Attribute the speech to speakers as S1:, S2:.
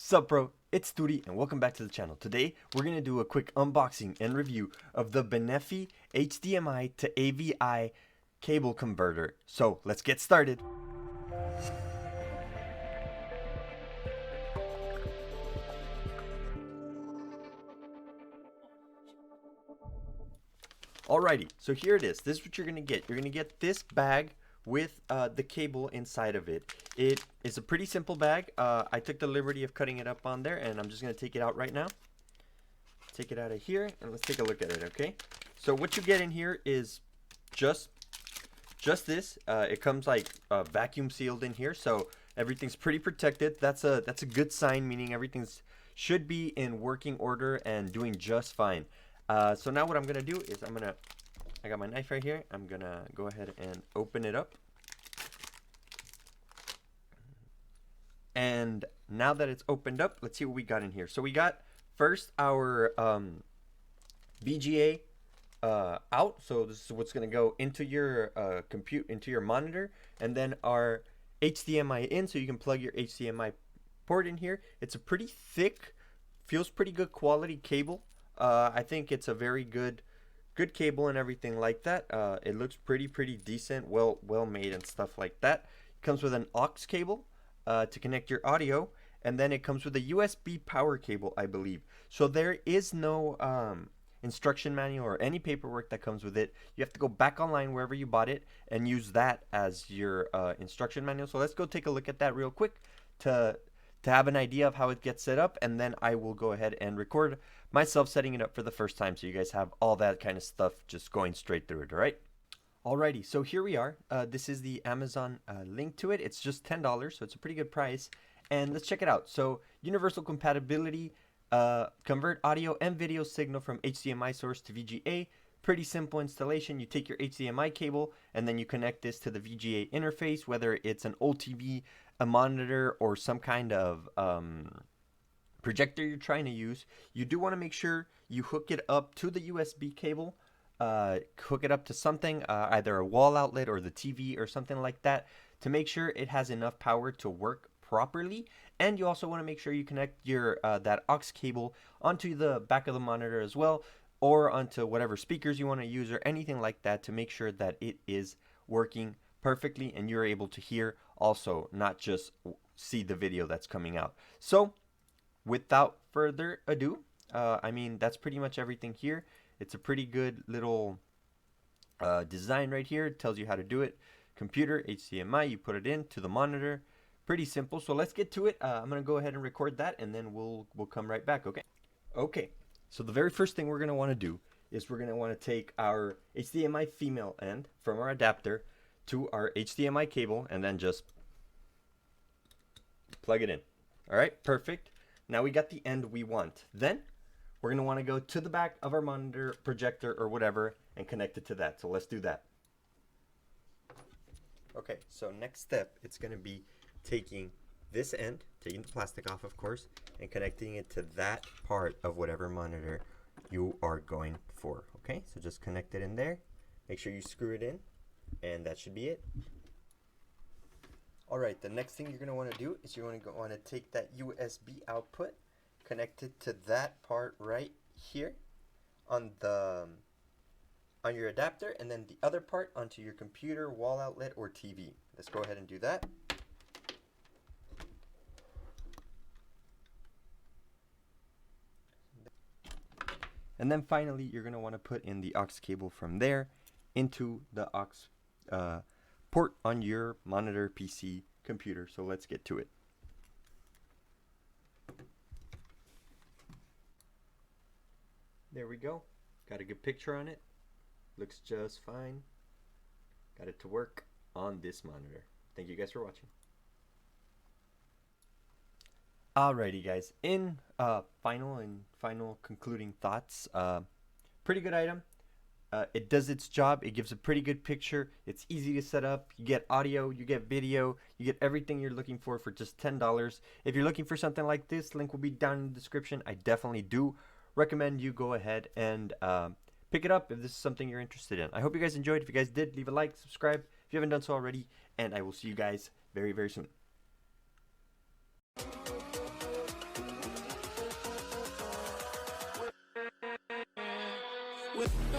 S1: Sup bro, it's Turi and welcome back to the channel. Today we're going to do a quick unboxing and review of the Benefei HDMI to AVI cable converter. So let's get started. Alrighty, so here it is. This is what you're going to get. You're going to get this bag with the cable inside of it. It is a pretty simple bag. I took the liberty of cutting it up on there, and I'm just going to take it out right now. Take it out of here, and let's take a look at it, okay? So what you get in here is just this. It comes like vacuum sealed in here, so everything's pretty protected. That's a good sign, meaning everything's should be in working order and doing just fine. So now what I'm gonna do is I got my knife right here. I'm gonna go ahead and open it up. And now that it's opened up, let's see what we got in here. So we got first our VGA out. So this is what's gonna go into your into your monitor, and then our HDMI in, so you can plug your HDMI port in here. It's a pretty thick, feels pretty good quality cable. I think it's a very good cable and everything like that. It looks pretty decent, well made and stuff like that. It comes with an aux cable to connect your audio, and then it comes with a USB power cable, I believe. So there is no instruction manual or any paperwork that comes with it. You have to go back online wherever you bought it and use that as your instruction manual. So let's go take a look at that real quick to have an idea of how it gets set up, and then I will go ahead and record myself setting it up for the first time, so you guys have all that kind of stuff just going straight through it. Alrighty, so here we are. This is the Amazon link to it. It's just $10, so it's a pretty good price, and let's check it out. So universal compatibility, convert audio and video signal from HDMI source to VGA. Pretty simple installation. You take your HDMI cable and then you connect this to the VGA interface, whether it's an old TV, a monitor, or some kind of projector you're trying to use. You do want to make sure you hook it up to the USB cable, hook it up to something, either a wall outlet or the TV or something like that, to make sure it has enough power to work properly. And you also want to make sure you connect your that aux cable onto the back of the monitor as well, or onto whatever speakers you want to use or anything like that, to make sure that it is working perfectly and you're able to hear also, not just see the video that's coming out. So without further ado, I mean, that's pretty much everything here. It's a pretty good little design right here. It tells you how to do it. Computer, HDMI, you put it into the monitor. Pretty simple. So let's get to it. I'm gonna go ahead and record that, and then we'll come right back. Okay, so the very first thing we're gonna want to do is we're gonna want to take our HDMI female end from our adapter to our HDMI cable, and then just plug it in. All right, perfect. Now we got the end we want. Then we're gonna want to go to the back of our monitor, projector, or whatever, and connect it to that. So let's do that. Okay, so next step, it's gonna be taking this end, taking the plastic off, of course, and connecting it to that part of whatever monitor you are going for. Okay, so just connect it in there. Make sure you screw it in, and that should be it. All right, the next thing you're going to want to do is you're going to want to take that USB output, connect it to that part right here on your adapter, and then the other part onto your computer, wall outlet, or TV. Let's go ahead and do that. And then finally, you're going to want to put in the aux cable from there into the aux port on your monitor, PC, computer. So let's get to it. There we go. Got a good picture on it. Looks just fine. Got it to work on this monitor. Thank you guys for watching. Alrighty guys, in final concluding thoughts, pretty good item. It does its job. It gives a pretty good picture. It's easy to set up. You get audio, you get video, you get everything you're looking for just $10. If you're looking for something like this, link will be down in the description. I definitely do recommend you go ahead and pick it up if this is something you're interested in. I hope you guys enjoyed. If you guys did, leave a like, subscribe if you haven't done so already, and I will see you guys very soon.
S2: with